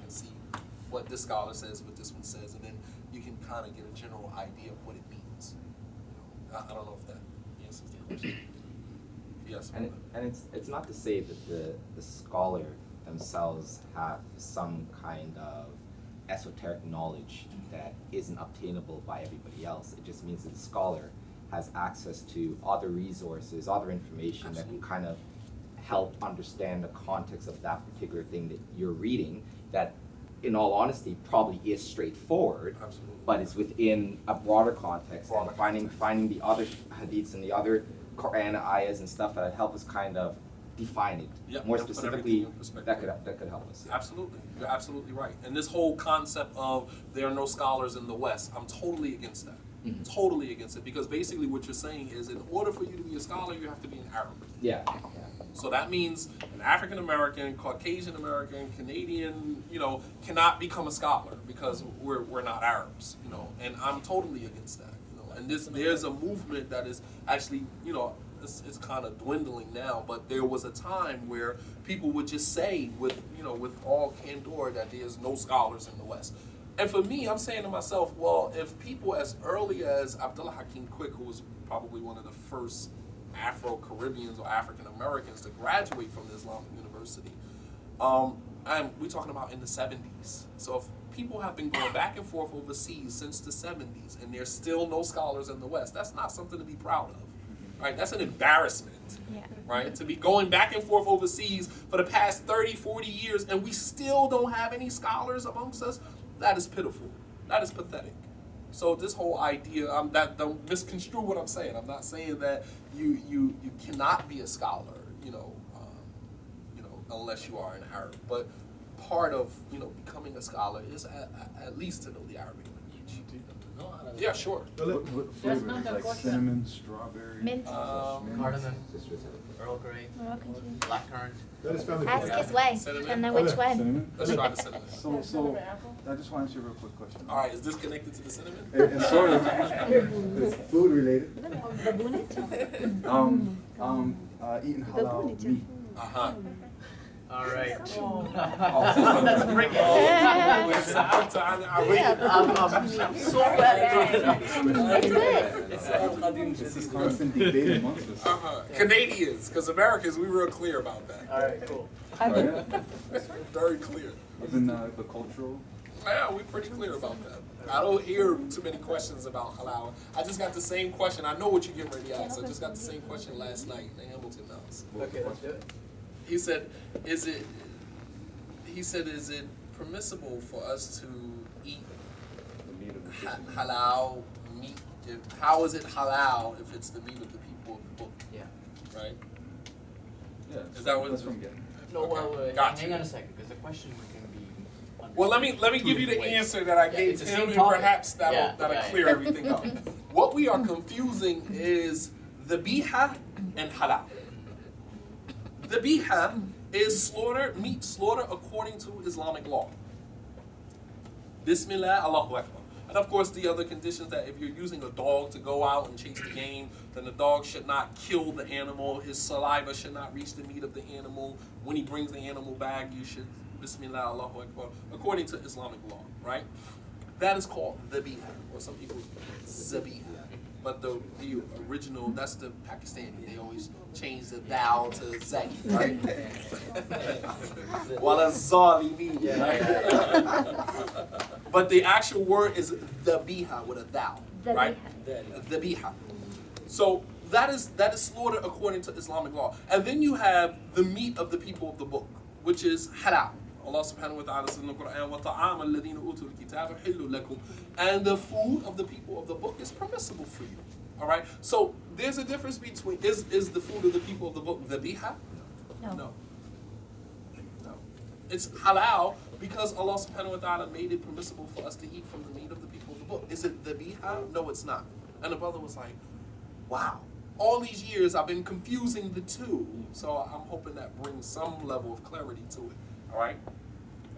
and see what this scholar says, what this one says, and then you can kind of get a general idea of what it means. I don't know if that answers the question. Yes. And it's not to say that the scholar themselves have some kind of esoteric knowledge that isn't obtainable by everybody else. It just means that the scholar has access to other resources, other information that can kind of help understand the context of that particular thing that you're reading, that in all honesty probably is straightforward. Absolutely. But it's within a broader context, and finding the other hadiths and the other Quran ayahs and stuff that help us kind of define it more specifically. That could help us. Yeah. Absolutely, you're absolutely right. And this whole concept of there are no scholars in the West, I'm totally against that. Mm-hmm. Totally against it, because basically what you're saying is, in order for you to be a scholar, you have to be an Arab. Yeah. So that means an African American, Caucasian American, Canadian, cannot become a scholar because we're not Arabs, And I'm totally against that, And there's a movement that is actually, it's kind of dwindling now. But there was a time where people would just say with all candor that there's no scholars in the West. And for me, I'm saying to myself, well, if people as early as Abdullah Hakim Quick, who was probably one of the first Afro-Caribbeans or African-Americans to graduate from the Islamic University, and we're talking about in the 70s. So if people have been going back and forth overseas since the 70s and there's still no scholars in the West, that's not something to be proud of, right? That's an embarrassment, right? To be going back and forth overseas for the past 30, 40 years and we still don't have any scholars amongst us, that is pitiful. That is pathetic. So this whole idea, don't misconstrue what I'm saying. I'm not saying that you cannot be a scholar, unless you are an Arab. But part of becoming a scholar is at least to know the Arabic language. Yeah, sure. What flavors? Like cinnamon, strawberry, mint, cardamom, Earl Grey, blackcurrant. Ask his wife. And know which one. Cinnamon? Let's try the cinnamon. So I just want to ask you a real quick question. All right, is this connected to the cinnamon? And sort of, it's food related. Eating halal meat. Uh-huh. All right. Let's bring it. I'm so glad. This is constant debate amongst us. Canadians, because Americans, we were clear about that. All right, cool. Very clear. Even the cultural. Yeah, we're pretty clear about that. I don't hear too many questions about halal. I just got the same question. I know what you're getting ready to ask. I just got the same question last night in the Hamilton House. Okay, let's do it. He said, is it permissible for us to eat halal meat? How is it halal if it's the meat of the people of the book? Yeah. Right? Yeah. Is that what? That's what I'm getting. No, Okay, well, hang on a second, because the question can be. Well, let me give you the answer that I gave it's to the him, same and topic. perhaps that'll clear Yeah. everything up. What we are confusing is Zabihah and halal. Zabihah is meat slaughter according to Islamic law. Bismillah, Allahu Akbar. And of course the other conditions that if you're using a dog to go out and chase the game, then the dog should not kill the animal, his saliva should not reach the meat of the animal. When he brings the animal back, you should Bismillah, Allahu Akbar, according to Islamic law, right? That is called Zabihah, or some people Zabihah. But the original, that's the Pakistani. They always change the thou to zay, right? Wala zalimin, right? But the actual word is Zabihah with a thou, right? Zabihah. So that is slaughter according to Islamic law. And then you have the meat of the people of the book, which is halal. Allah subhanahu wa ta'ala says in the Quran, وَطَعَامَ الَّذِينَ أُوتُوا الْكِتَابَ حِلٌّ لَكُمْ. And the food of the people of the book is permissible for you. All right? So there's a difference between, is the food of the people of the book Zabihah? No. It's halal because Allah subhanahu wa ta'ala made it permissible for us to eat from the meat of the people of the book. Is it Zabihah? No, it's not. And the brother was like, wow. All these years I've been confusing the two. So I'm hoping that brings some level of clarity to it. All right?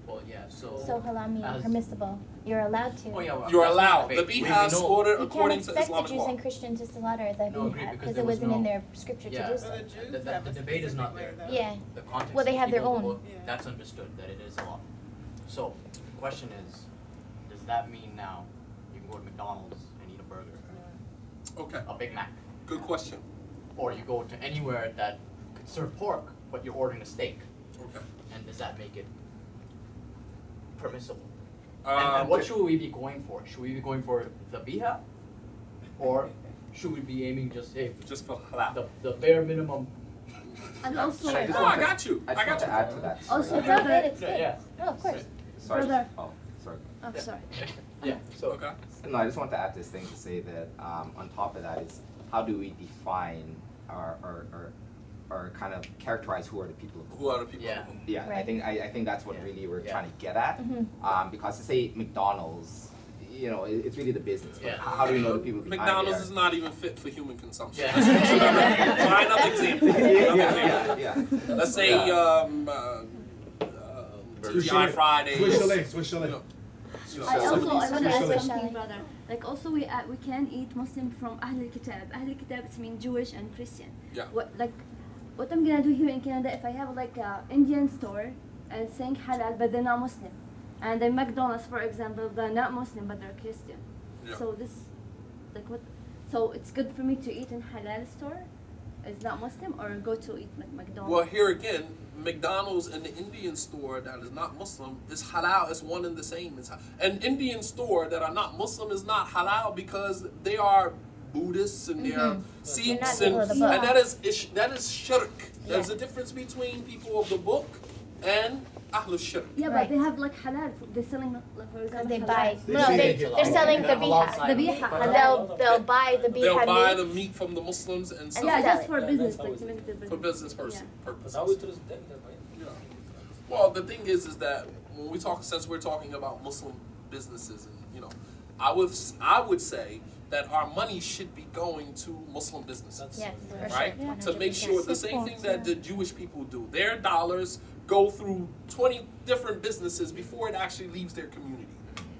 Well, yeah, so halal meat permissible. You're allowed to. Oh, yeah, well, You're allowed. The we Zabihah know- slaughtered You according can't to expect Islamic the Jews law. and Christians to slaughter the No, agreed, Zabihah because because there it was wasn't in no- their scripture Yeah. to do so. The debate is not there. Yeah. The context Well, they of have their people of the own. book, that's understood, that it is a law. So, the question is, does that mean now you can go to McDonald's and eat a burger, Okay, a Big Mac, good question. or you go to anywhere that could serve pork, but you're ordering a steak, Okay. and does that make it permissible? And what should we be going for? Should we be going for Zabihah, or should we be aiming just Just for halal. the bare minimum? And also, And I just No, want I got you. I I just want got to you. add to that. Also, sorry. It's all good, brother, it's good. Yeah. No, of course. Sorry. brother. Oh, sorry. oh, sorry. Yeah. So. Okay. No, I just want to add this thing to say that on top of that is how do we define or kind of characterize who are the people of the Who are the people? Yeah. Yeah, Right. I think that's what Yeah. really we're Yeah. trying to get at. Because to say McDonald's, it's really the business. But Yeah. how do we know the people behind McDonald's there? is not even fit for human consumption. Yeah. Try another example. Yeah. Let's say Burger TGI Fridays. Swiss chalet, You know, I some of also I these- want to add Swiss something, chalet. brother. Like also we can eat Muslim from Ahl al-Kitab. Ahl al-Kitab it means Jewish and Christian. Yeah. What I'm gonna do here in Canada if I have like a Indian store and saying halal but they're not Muslim, and then McDonald's for example they're not Muslim but they're Christian. Yeah. So this, like what? So it's good for me to eat in halal store, it's not Muslim, or go to eat McDonald's. Well, here again, McDonald's and the Indian store that is not Muslim is halal. It's one and the same. An Indian store that are not Muslim is not halal because they are Buddhists and they are Sikhs, They're not people of the and book. that is shirk. There's a difference between people of the book and Ahlul Shirk. Yeah, Right. but they have like halal. They're selling like for Because example. they halal. buy. They No, say they're selling the Halal biha. side. Zabihah. They'll buy the biha They'll buy meat. the meat from the Muslims and sell Yeah, it sell just it. for Yeah, business, that's how like it to is. make the business. for business Yeah. purposes. How it is then, right? Yeah. Well, the thing is that when we talk, since we're talking about Muslim businesses, and I would say that our money should be going to Muslim businesses, Yes, for right? sure. To make sure the same thing that the Jewish people do, their dollars go through 20 different businesses before it actually leaves their community.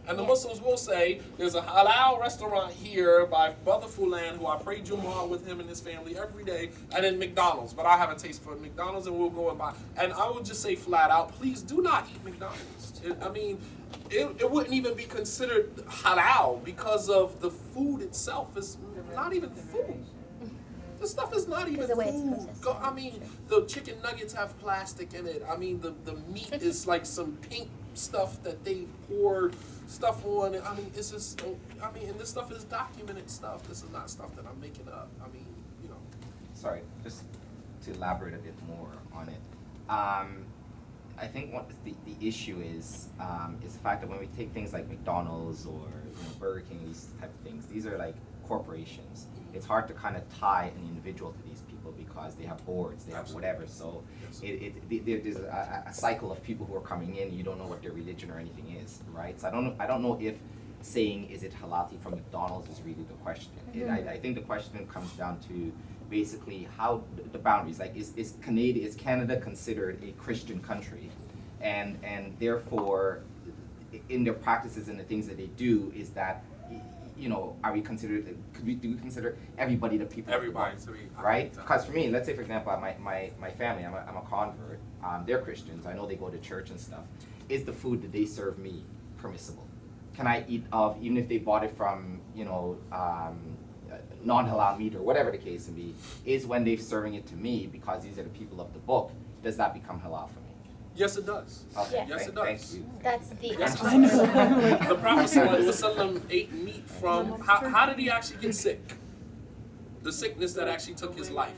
And the Yeah. Muslims will say, there's a halal restaurant here by Brother Fulan, who I pray Jumu'ah with him and his family every day, and then McDonald's. But I have a taste for McDonald's, and we'll go and buy. And I would just say flat out, please do not eat McDonald's. It wouldn't even be considered halal because of the food itself is not even food. The stuff is not even Because the way it's food. processed. The chicken nuggets have plastic in it. The meat is like some pink stuff that they pour stuff on. It's just, and this stuff is documented stuff. This is not stuff that I'm making up. Sorry, just to elaborate a bit more on it. I think what the issue is the fact that when we take things like McDonald's or Burger King, these type of things, these are like corporations. It's hard to kind of tie an individual to these people because they have boards, they have Absolutely. whatever. So Yes. there's a cycle of people who are coming in. You don't know what their religion or anything is, right? So I don't know if saying is it halal from McDonald's is really the question. I think the question comes down to basically how the boundaries, like is Canada considered a Christian country, and therefore in their practices and the things that they do, is that are we considered, do we consider everybody the people of the book? Everybody to be Right? Because for me, let's say for example, my family, I'm a convert. They're Christians. I know they go to church and stuff. Is the food that they serve me permissible? Can I eat of, even if they bought it from non-halal meat or whatever the case may be? Is when they're serving it to me because these are the people of the book, does that become halal for me? Yes, it does. Okay, Yes, it thank does. you. That's the. Yes, the Prophet ﷺ ate meat from. How did he actually get sick? The sickness that actually took his life.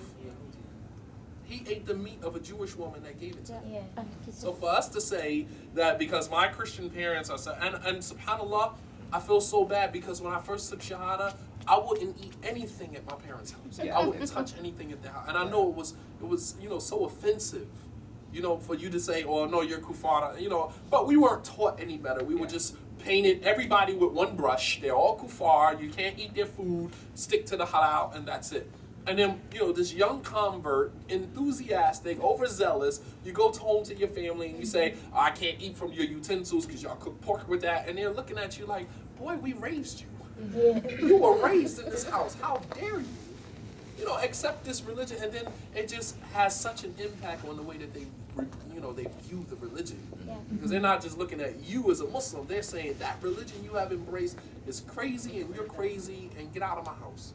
He ate the meat of a Jewish woman that gave it to him. Yeah. So for us to say that because my Christian parents are so, and subhanAllah, I feel so bad because when I first took Shahada, I wouldn't eat anything at my parents' house. Yeah. I wouldn't touch anything at their house. And I know it was so offensive, for you to say, oh no, you're kufar, but we weren't taught any better. We were just painted everybody with one brush. They're all kufar, you can't eat their food, stick to the halal, and that's it. And then, this young convert, enthusiastic, overzealous, you go home to your family and you say, I can't eat from your utensils because y'all cook pork with that. And they're looking at you like, boy, we raised you. Yeah. You were raised in this house. How dare you? accept this religion, and then it just has such an impact on the way that they view the religion. Yeah. Because they're not just looking at you as a Muslim, they're saying that religion you have embraced is crazy and you're crazy and get out of my house,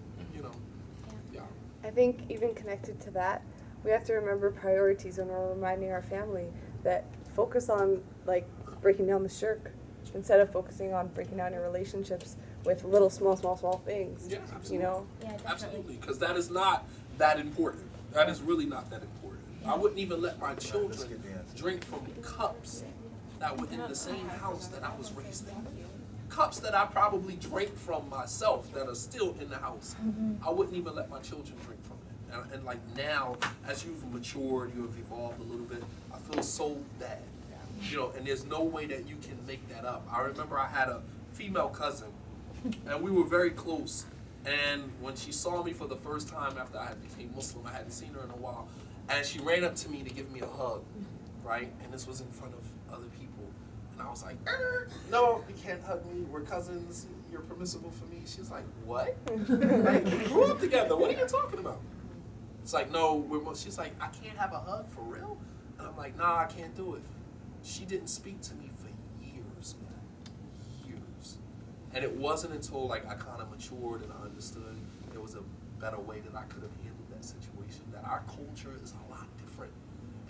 Yeah. I think even connected to that, we have to remember priorities when we're reminding our family that focus on like breaking down the shirk instead of focusing on breaking down your relationships with little small things. Yeah, absolutely. You know? Yeah, definitely. Absolutely, because that is not that important. That is really not that important. I wouldn't even let my children drink from cups that were in the same house that I was raised in. Cups that I probably drank from myself that are still in the house. I wouldn't even let my children drink from it. And like now, as you've matured, you have evolved a little bit, I feel so bad. And there's no way that you can make that up. I remember I had a female cousin, and we were very close. And when she saw me for the first time after I became Muslim, I hadn't seen her in a while, and she ran up to me to give me a hug, right? And this was in front of other people. And I was like, no, you can't hug me. We're cousins. You're permissible for me. She's like, what? Like, we grew up together. What are you talking about? It's like, no, she's like, I can't have a hug for real? And I'm like, nah, I can't do it. She didn't speak to me for years, man. Years. And it wasn't until like I kind of matured and I understood there was a better way that I could have handled that situation, that our culture is a lot different.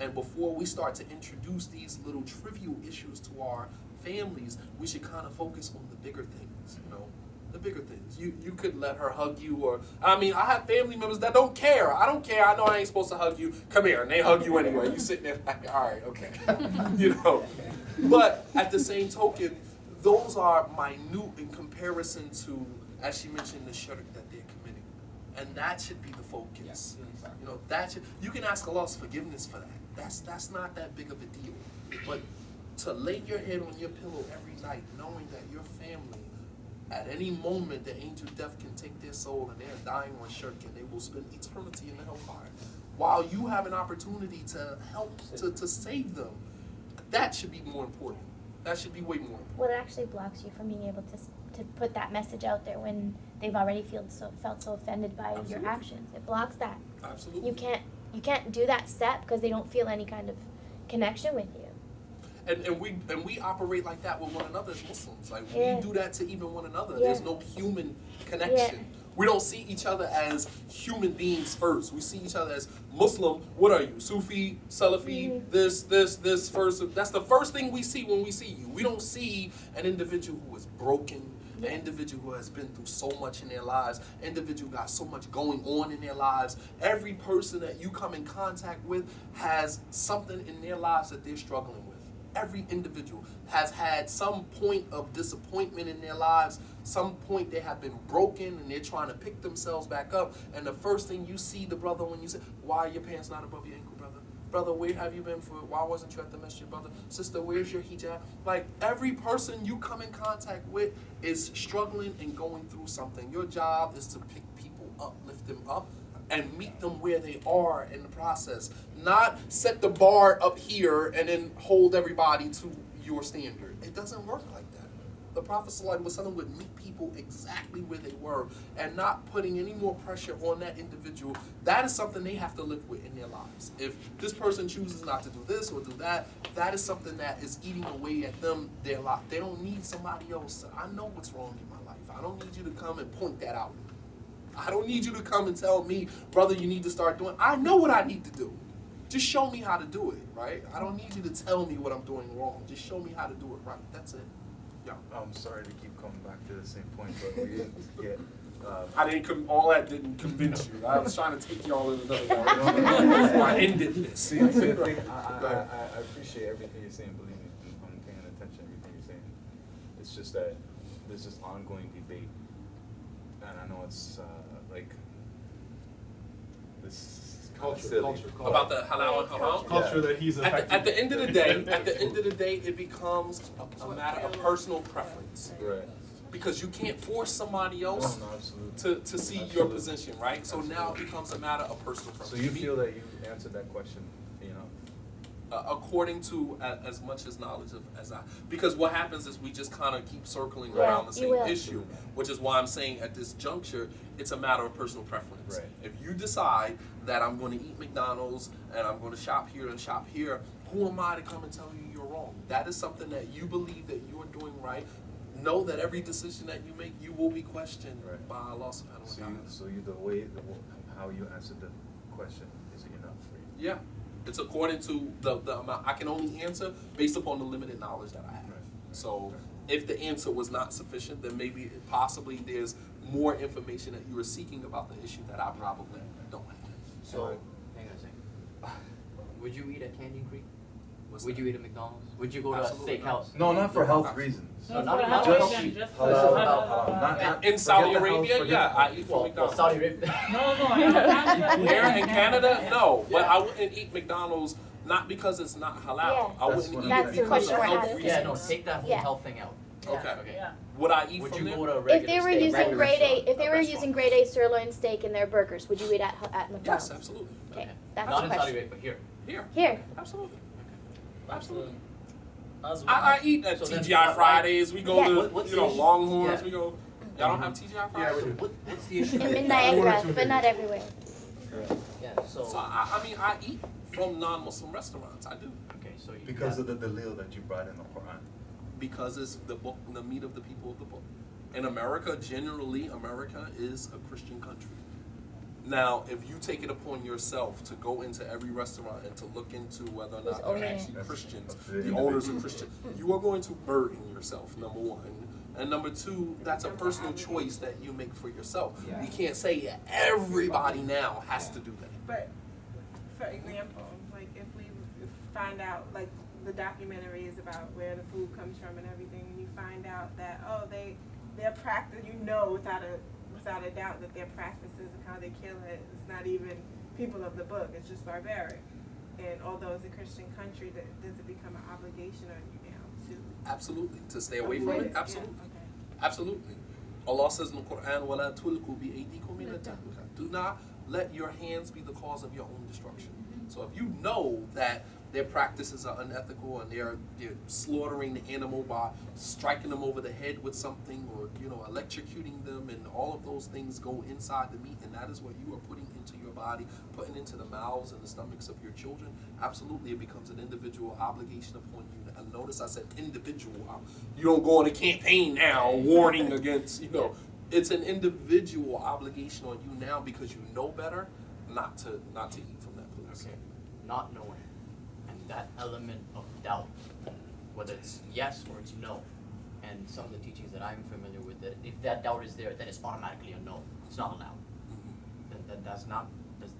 And before we start to introduce these little trivial issues to our families, we should kind of focus on the bigger things, the bigger things. You could let her hug you, I have family members that don't care. I don't care. I know I ain't supposed to hug you. Come here. And they hug you anyway. You sitting there like, all right, okay. But at the same token, those are minute in comparison to, as she mentioned, the shirk that they're committing. And that should be the focus. You can ask Allah's forgiveness for that. That's not that big of a deal. But to lay your head on your pillow every night knowing that your family, at any moment, the angel death can take their soul and they're dying on shirk and they will spend eternity in the hellfire, while you have an opportunity to help to save them, that should be more important. That should be way more important. Well, it actually blocks you from being able to put that message out there when they've already felt so offended by Absolutely. your actions. It blocks that. Absolutely. You can't do that step because they don't feel any kind of connection with you. And we operate like that with one another as Muslims. Like Yeah. we do that to even one another. Yeah. There's no human connection. Yeah. We don't see each other as human beings first. We see each other as Muslim. What are you? Sufi, Salafi, this first. That's the first thing we see when we see you. We don't see an individual who is broken, an individual who has been through so much in their lives, an individual who got so much going on in their lives. Every person that you come in contact with has something in their lives that they're struggling with. Every individual has had some point of disappointment in their lives, some point they have been broken and they're trying to pick themselves back up. And the first thing you see the brother when you say, why are your pants not above your ankle, brother? Brother, where have you been why wasn't you at the masjid, brother? Sister, where's your hijab? Like, every person you come in contact with is struggling and going through something. Your job is to pick people up, lift them up, and meet them where they are in the process. Not set the bar up here and then hold everybody to your standard. It doesn't work like that. The Prophet ﷺ would meet people exactly where they were and not putting any more pressure on that individual. That is something they have to live with in their lives. If this person chooses not to do this or do that, that is something that is eating away at them, their life. They don't need somebody else. I know what's wrong in my life. I don't need you to come and point that out. I don't need you to come and tell me, brother, you need to start doing. I know what I need to do. Just show me how to do it, right? I don't need you to tell me what I'm doing wrong. Just show me how to do it right. That's it. Yeah. I'm sorry to keep coming back to the same point, but we didn't get. All that didn't convince you. I was trying to take you all in another direction before I ended this. See, the thing, I appreciate everything you're saying. Believe me, I'm paying attention to everything you're saying. It's just that there's this ongoing debate, and I know it's like this Culture. About the halal and haram. Culture that he's affected. At the end of the day, it becomes a matter of personal preference. Right. Because you can't force somebody else No, absolutely. to see your position, right? So now it becomes a matter of personal preference. So you feel that you answered that question, according to as much as knowledge as I, because what happens is we just kind of keep circling Yeah, around the you same will. issue, which is why I'm saying at this juncture, it's a matter of personal preference. Right. If you decide that I'm going to eat McDonald's and I'm going to shop here and shop here, who am I to come and tell you you're wrong? That is something that you believe that you are doing right. Know that every decision that you make, you will be questioned Right. by Allah subhanahu wa ta'ala. So how you answered the question is enough for you. Yeah. It's according to the amount. I can only answer based upon the limited knowledge that I have. Right. So if the answer was not sufficient, then maybe possibly there's more information that you are seeking about the issue that I probably don't have. So, hang on a second. Would you eat at Canyon Creek? What's Would that? you eat at McDonald's? Would you go to a Absolutely steakhouse? No, not for health reasons. No, No, not for not health just reasons, just Halal, for halal. Not In Saudi forget the Arabia, health, yeah, I forget eat from Well, McDonald's. Saudi Arabia. No, Where in Canada? No, but Yeah. I wouldn't eat McDonald's not because it's not halal. Yeah. I That's wouldn't what eat I'm it That's saying. the because question of we're health asking. Yeah, reasons. no, take that whole Yeah. health thing out. Okay. Okay. Yeah. Would I eat Would from you there? go to a If regular they were steak? using regular grade A, restaurant, if they a were restaurant. using grade A sirloin steak in their burgers, would you eat at McDonald's? Yes, absolutely. Okay, that's Not the in Saudi question. Arabia, but here. Here. Here, Absolutely. Absolutely. As well. I eat at So then TGI why- Fridays. We go Yeah. to What's you the know issue? Longhorns. Yeah. We go. Y'all don't have TGI Fridays. So what's the issue? in Niagara, but not everywhere. Yeah, so. So I mean I eat from non-Muslim restaurants. I do Okay, so you Because of the dalil that you brought in the Quran. because it's the book, the meat of the people of the book. In America, generally, America is a Christian country. Now, if you take it upon yourself to go into every restaurant and to look into whether or Who's not they're owning it? actually Christians, That's the the owners are Christian, you are going to burden yourself, number one. And number two, that's a personal choice that you make for yourself. Yeah. You can't say everybody now has to do that. But for example, like if we find out, like the documentary is about where the food comes from and everything, and you find out that their practice, without a doubt that their practices and how they kill it, it's not even people of the book, it's just barbaric. And although it's a Christian country, does it become an obligation on you now to Absolutely. To stay away from avoid it? Absolutely. Yeah, okay. Absolutely. Allah says in the Quran, وَلَا تُلْقُوا بِأَيْدِيكُمْ إِلَى التَّهْلُكَةِ. Do not let your hands be the cause of your own destruction. So if you know that their practices are unethical and they're slaughtering the animal by striking them over the head with something or electrocuting them, and all of those things go inside the meat, and that is what you are putting into your body, putting into the mouths and the stomachs of your children, absolutely it becomes an individual obligation upon you. And notice I said individual. You don't go on a campaign now warning against, it's an individual obligation on you now because you know better not to eat from that place. Okay, not knowing, and that element of doubt, whether it's yes or it's no, and some of the teachings that I'm familiar with, that if that doubt is there, then it's automatically a no. It's not allowed. Then does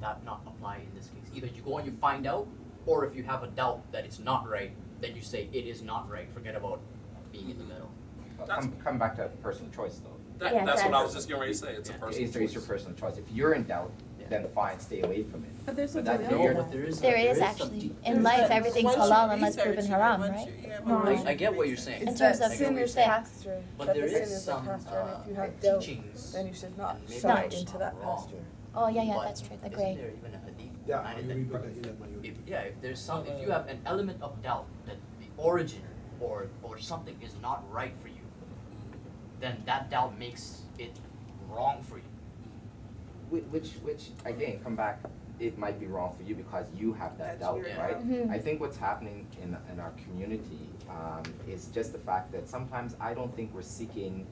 that not apply in this case? Either you go and you find out, or if you have a doubt that it's not right, then you say it is not right. Forget about being in the middle. Come back to personal choice though. Yeah, That's what I that's- was just getting ready to say. It's a Yeah. personal It's your choice. personal choice. If you're in doubt, Yeah. then fine, stay away from it. But there's But something that- else. you're- but there is There is some actually. deep- In life, everything's Once you halal unless research proven it, haram, once right? you- yeah, No, once I you get what you're research saying. In It's terms that of sin food, is yeah. pasture. But That there the sin is is the some pasture, and if you have doubt, teachings. then you should not and maybe shy it's into not that wrong, pasture. Oh yeah, but that's true. The isn't gray. there even a hadith Yeah, behind it you that- read that, if there's some, if you have an element of doubt that the origin or something is not right for you, then that doubt makes it wrong for you. Which again, come back, it might be wrong for you because you have that That's doubt, your right? doubt. Mhm. I think what's happening in our community is just the fact that sometimes I don't think we're seeking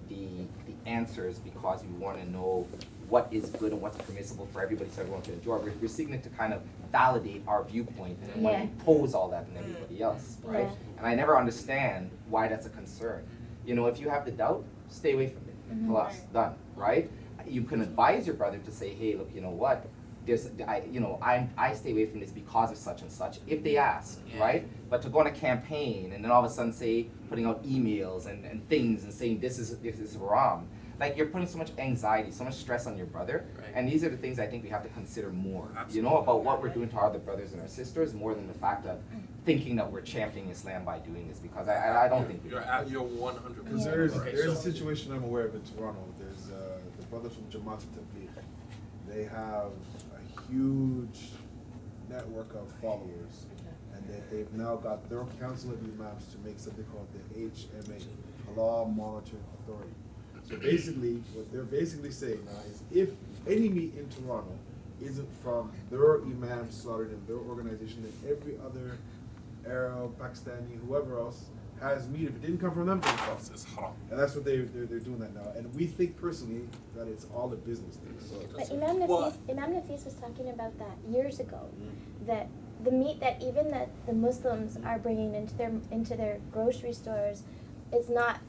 the answers because we want to know what is good and what's permissible for everybody so everyone can enjoy. We're seeking to kind of validate our viewpoint and then want to Yeah. impose all that on everybody else, right? Yeah. And I never understand why that's a concern. If you have the doubt, stay away from it. Mhm. Plus, done, right? You can advise your brother to say, hey, look, you know what? I stay away from this because of such and such, if they ask, Yeah. right? But to go on a campaign and then all of a sudden say, putting out emails and things and saying this is wrong, like you're putting so much anxiety, so much stress on your brother. Right. And these are the things I think we have to consider more, Absolutely. about what we're doing to our other brothers and our sisters, more than the fact of thinking that we're championing Islam by doing this, because I don't think we You're do. you're 100%. Because Yeah. there's Okay, there's a so- situation I'm aware of in Toronto. There's the brothers from Jamaat Tabligh. They have a huge network of followers, and that they've now got their council of imams to make something called the HMA, Halal Monitoring Authority. So basically, what they're basically saying now is if any meat in Toronto isn't from their imam slaughtered in their organization, then every other Arab, Pakistani, whoever else has meat. If it didn't come from them, then it's haram. And that's what they're doing that now. And we think personally that it's all a business thing. So. But Imam Nafis was talking about that years ago, that the meat that even that the Muslims are bringing into their grocery stores is not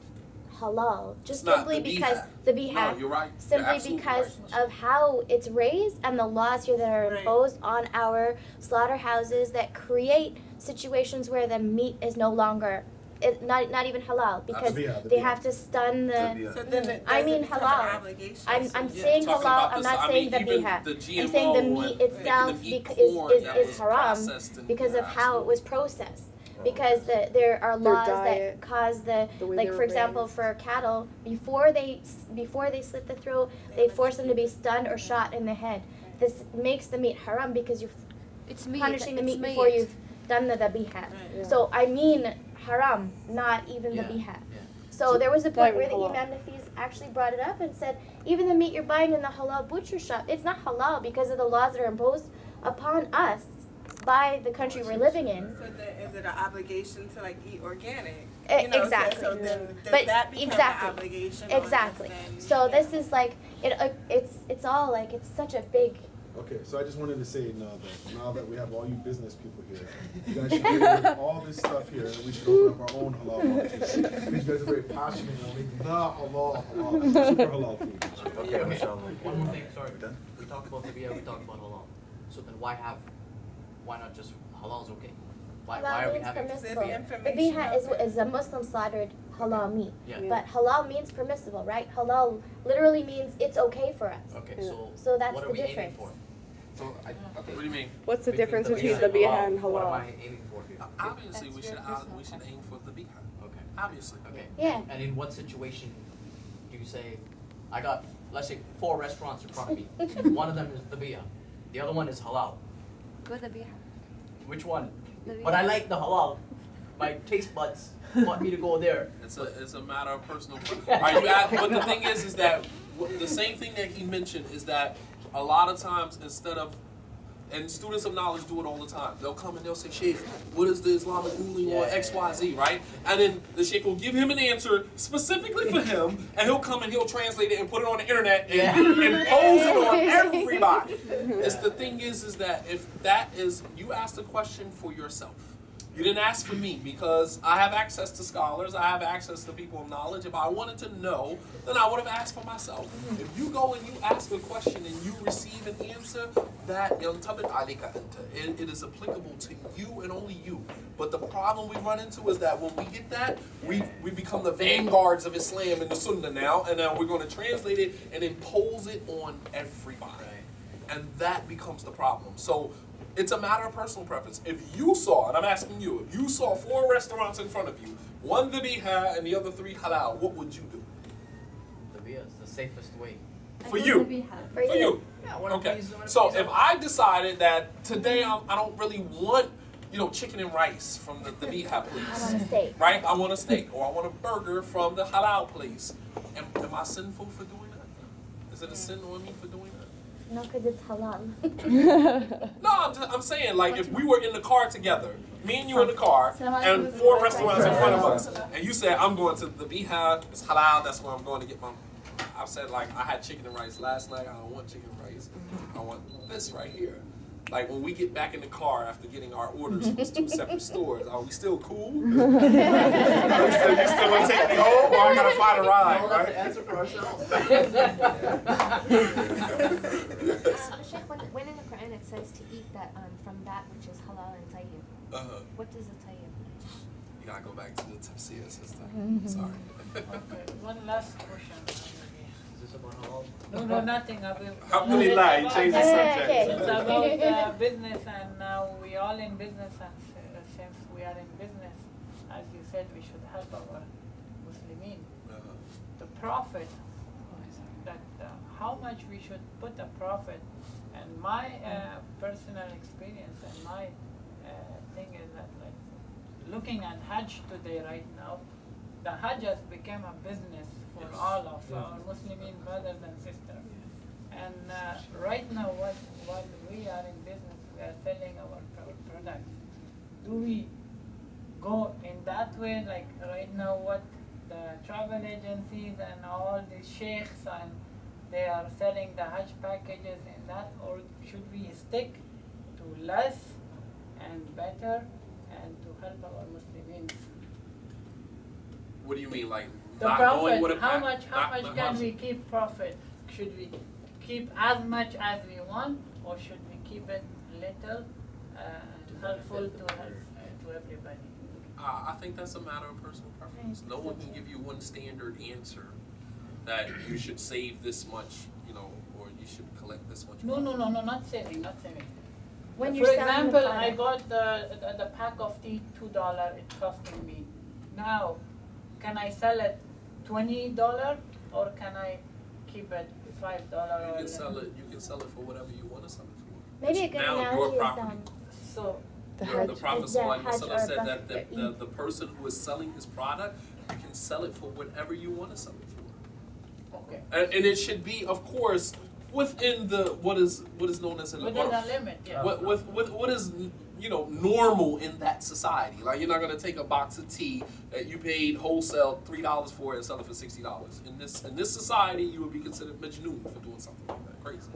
halal, just simply because Zabihah. No, you're right. Simply because of how it's raised and the laws here that are imposed on our slaughterhouses that create situations where the meat is no longer not even halal because they have to stun the. So then I mean halal. I'm saying halal. I'm not saying Zabihah. I'm saying the meat itself is haram because of how it was processed. Because there are laws that cause the like for example for cattle before they slit the throat they force them to be stunned or shot in the head. This makes the meat haram because you're punishing the meat before you've done the Zabihah. So I mean haram, not even the Zabihah. So there was a point where the Imam Nafis actually brought it up and said even the meat you're buying in the halal butcher shop, it's not halal because of the laws that are imposed upon us by the country we're living in. So then is it an obligation to like eat organic? Exactly. So then does but that become exactly. an obligation? Exactly. So this is like it's all like it's such a big. Okay, so I just wanted to say now that we have all you business people here, you guys should get rid of all this stuff here, and we should open up our own halal market. Because you guys are very passionate on making the halal, super halal food. Okay. One more thing, sorry. We talked about Zabihah, we talked about halal. So then why not just halal is okay? Why are we having permissible? Zabihah is a Muslim slaughtered halal meat. Yeah. But halal means permissible, right? Halal literally means it's okay for us. Okay, so that's what the are we difference. aiming for? So What do you mean? What's the difference between Zabihah and What am halal? I aiming for here? Obviously, we should aim for the Zabihah. Okay. Obviously. Okay. Yeah. And in what situation do you say, I got, let's say, 4 restaurants in front of me. One of them is Zabihah. The other one is halal. Go Zabihah. Which one? Zabihah. But I like the halal. My taste buds want me to go there. It's a matter of personal. But the thing is that the same thing that he mentioned is that a lot of times and students of knowledge do it all the time. They'll come and they'll say, Sheikh, what is the Islamic ruling on XYZ, right? And then the Sheikh will give him an answer specifically for him, and he'll come and he'll translate it and put it on the internet and impose it on everybody. It's the thing is that if that is, you asked a question for yourself. You didn't ask for me because I have access to scholars, I have access to people of knowledge. If I wanted to know, then I would have asked for myself. If you go and you ask a question and you receive an answer, that it is applicable to you and only you. But the problem we run into is that when we get that, we become the vanguards of Islam and the Sunnah now, and now we're going to translate it and impose it on everybody. And that becomes the problem. So it's a matter of personal preference. If you saw, and I'm asking you, if you saw 4 restaurants in front of you, one Zabihah and the other 3 halal, what would you do? Zabihah is the safest way. For you. For you. Yeah, Okay. So if I decided that today I don't really want, chicken and rice from the Zabihah place. I want a steak. Right? I want a steak. Or I want a burger from the halal place. Am I sinful for doing that? Is it a sin on me for doing that? No, because it's halal. No, I'm saying, like, if we were in the car together, me and you in the car, and 4 restaurants in front of us, and you said, I'm going to the Zabihah, it's halal, that's where I'm going to get my... I said, like, I had chicken and rice last night, I don't want chicken and rice, I want this right here. Like, when we get back in the car after getting our orders from 2 separate stores, are we still cool? You still want to take me home, or I got to find a ride, right? To answer for ourselves. Sheikh, when in the Quran it says to eat that from that which is halal and tayyib, what does the tayyib mean? You gotta go back to the tafsir, sister. Sorry. Okay, one last question. Is this about halal? No, nothing. Alhamdulillah, you changed the subject. It's about business, and now we all in business, and since we are in business, as you said, we should help our Muslimin. The Prophet, how much we should put the Prophet, and my personal experience and my thing is that like looking at Hajj today right now, the Hajj has become a business for all of our Muslim brothers and sisters. And right now, while we are in business, we are selling our products. Do we go in that way? Like right now, what the travel agencies and all the sheikhs and they are selling the Hajj packages in that, or should we stick to less and better and to help our Muslims? What do you mean, like The not knowing what profit, a how much can we keep profit? Should we keep as much as we want, or should we keep it little helpful to everybody? I think that's a matter of personal preference. No one can give you one standard answer that you should save this much, or you should collect this much. No, not saving. When For you're selling the example, I product. got the pack of tea $2. It's costing me. Now, can I sell it $20 or can I keep it $5? You can sell it. You can sell it for whatever you want to sell it for. Maybe a It's good now analogy your is property. So The The Hajj. Prophet Is that ﷺ Hajj or said that Bakr? the person who is selling his product, you can sell it for whatever you want to sell it for. okay. And it should be, of course, within the what is known as an Within urf. a limit, yeah. What is normal in that society. Like you're not gonna take a box of tea that you paid wholesale $3 for and sell it for $60. In this society, you would be considered majnoon for doing something like that. Crazy.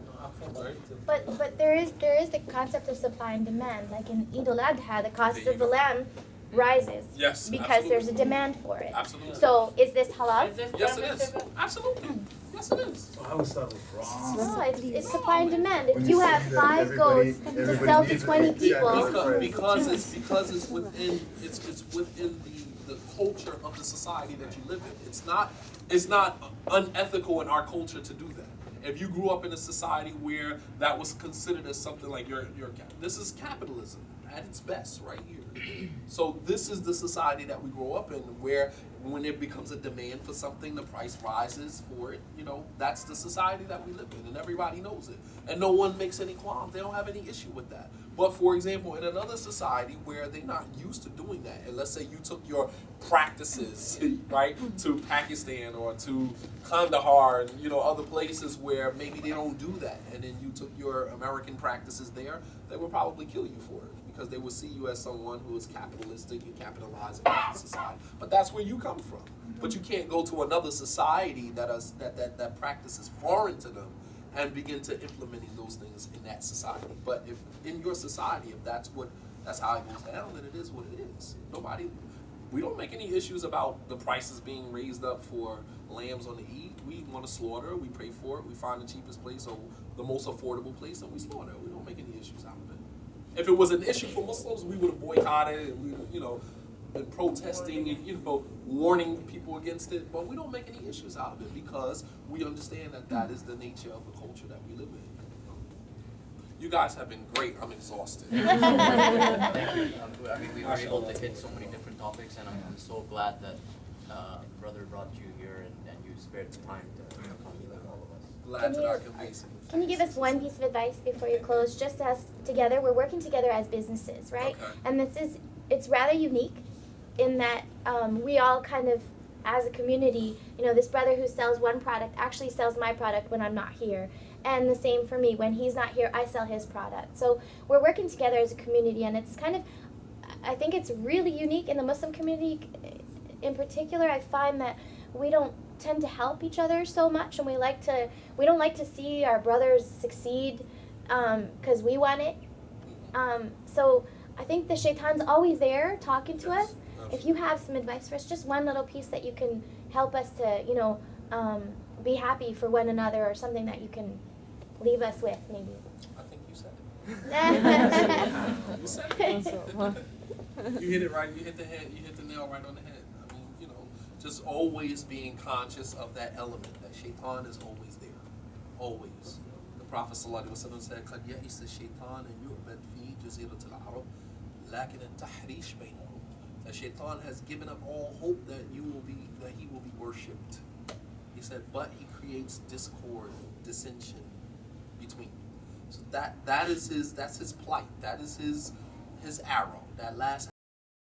Right? But there is the concept of supply and demand. Like in Eid al-Adha, the cost There you of the go. lamb rises Yes, because there's a absolutely. demand for it. Absolutely. So is this halal? Is this Yes, it is. permissible? Absolutely. Yes, it is. So I would start with wrong. No, it's supply and demand. When If you you have see that 5 everybody- goats to everybody sell to needs it, 20 yeah, people, Because it's within the culture of the society that you live in. It's not unethical in our culture to do that. If you grew up in a society where that was considered as something like this is capitalism at its best right here. So this is the society that we grow up in where when it becomes a demand for something, the price rises for it. That's the society that we live in, and everybody knows it. And no one makes any qualms. They don't have any issue with that. But for example, in another society where they're not used to doing that, and let's say you took your practices, right, to Pakistan or to Kandahar and other places where maybe they don't do that, and then you took your American practices there, they would probably kill you for it because they would see you as someone who is capitalistic and capitalizing on the society. But that's where you come from. But you can't go to another society that practices foreign to them and begin to implementing those things in that society. But if in your society, if that's how it goes down, then it is what it is. We don't make any issues about the prices being raised up for lambs on the Eid. We want to slaughter, we pray for it, we find the cheapest place or the most affordable place and we slaughter. We don't make any issues out of it. If it was an issue for Muslims, we would have boycotted and we been protesting and warning people against it, but we don't make any issues out of it because we understand that is the nature of the culture that we live in. You guys have been great. I'm exhausted. Thank you. We were able to hit so many different topics, and I'm so glad that brother brought you here and you spared the time to come with all of us. Glad that I can be some. Can you give us one piece of advice before you close? Just us together, we're working together as businesses, right? Okay. And it's rather unique in that we all kind of, as a community, this brother who sells one product actually sells my product when I'm not here. And the same for me. When he's not here, I sell his product. So we're working together as a community, and it's kind of, I think it's really unique in the Muslim community in particular. I find that we don't tend to help each other so much, and we don't like to see our brothers succeed because we want it. So I think the shaitan's always there talking to us. If you have some advice for us, just one little piece that you can help us to, be happy for one another, or something that you can leave us with, maybe. I think you said it. You said it. You hit it right. You hit the head. You hit the nail right on the head. I mean, just always being conscious of that element. That shaitan is always there, always. The Prophet ﷺ said, "Qad ya'isa shaitan and yu'bad fi jaziratil Arab, lakin at-tahrish bainahum." The shaitan has given up all hope that he will be worshipped. He said, but he creates discord, dissension between you. So that's his plight. That is his arrow, that last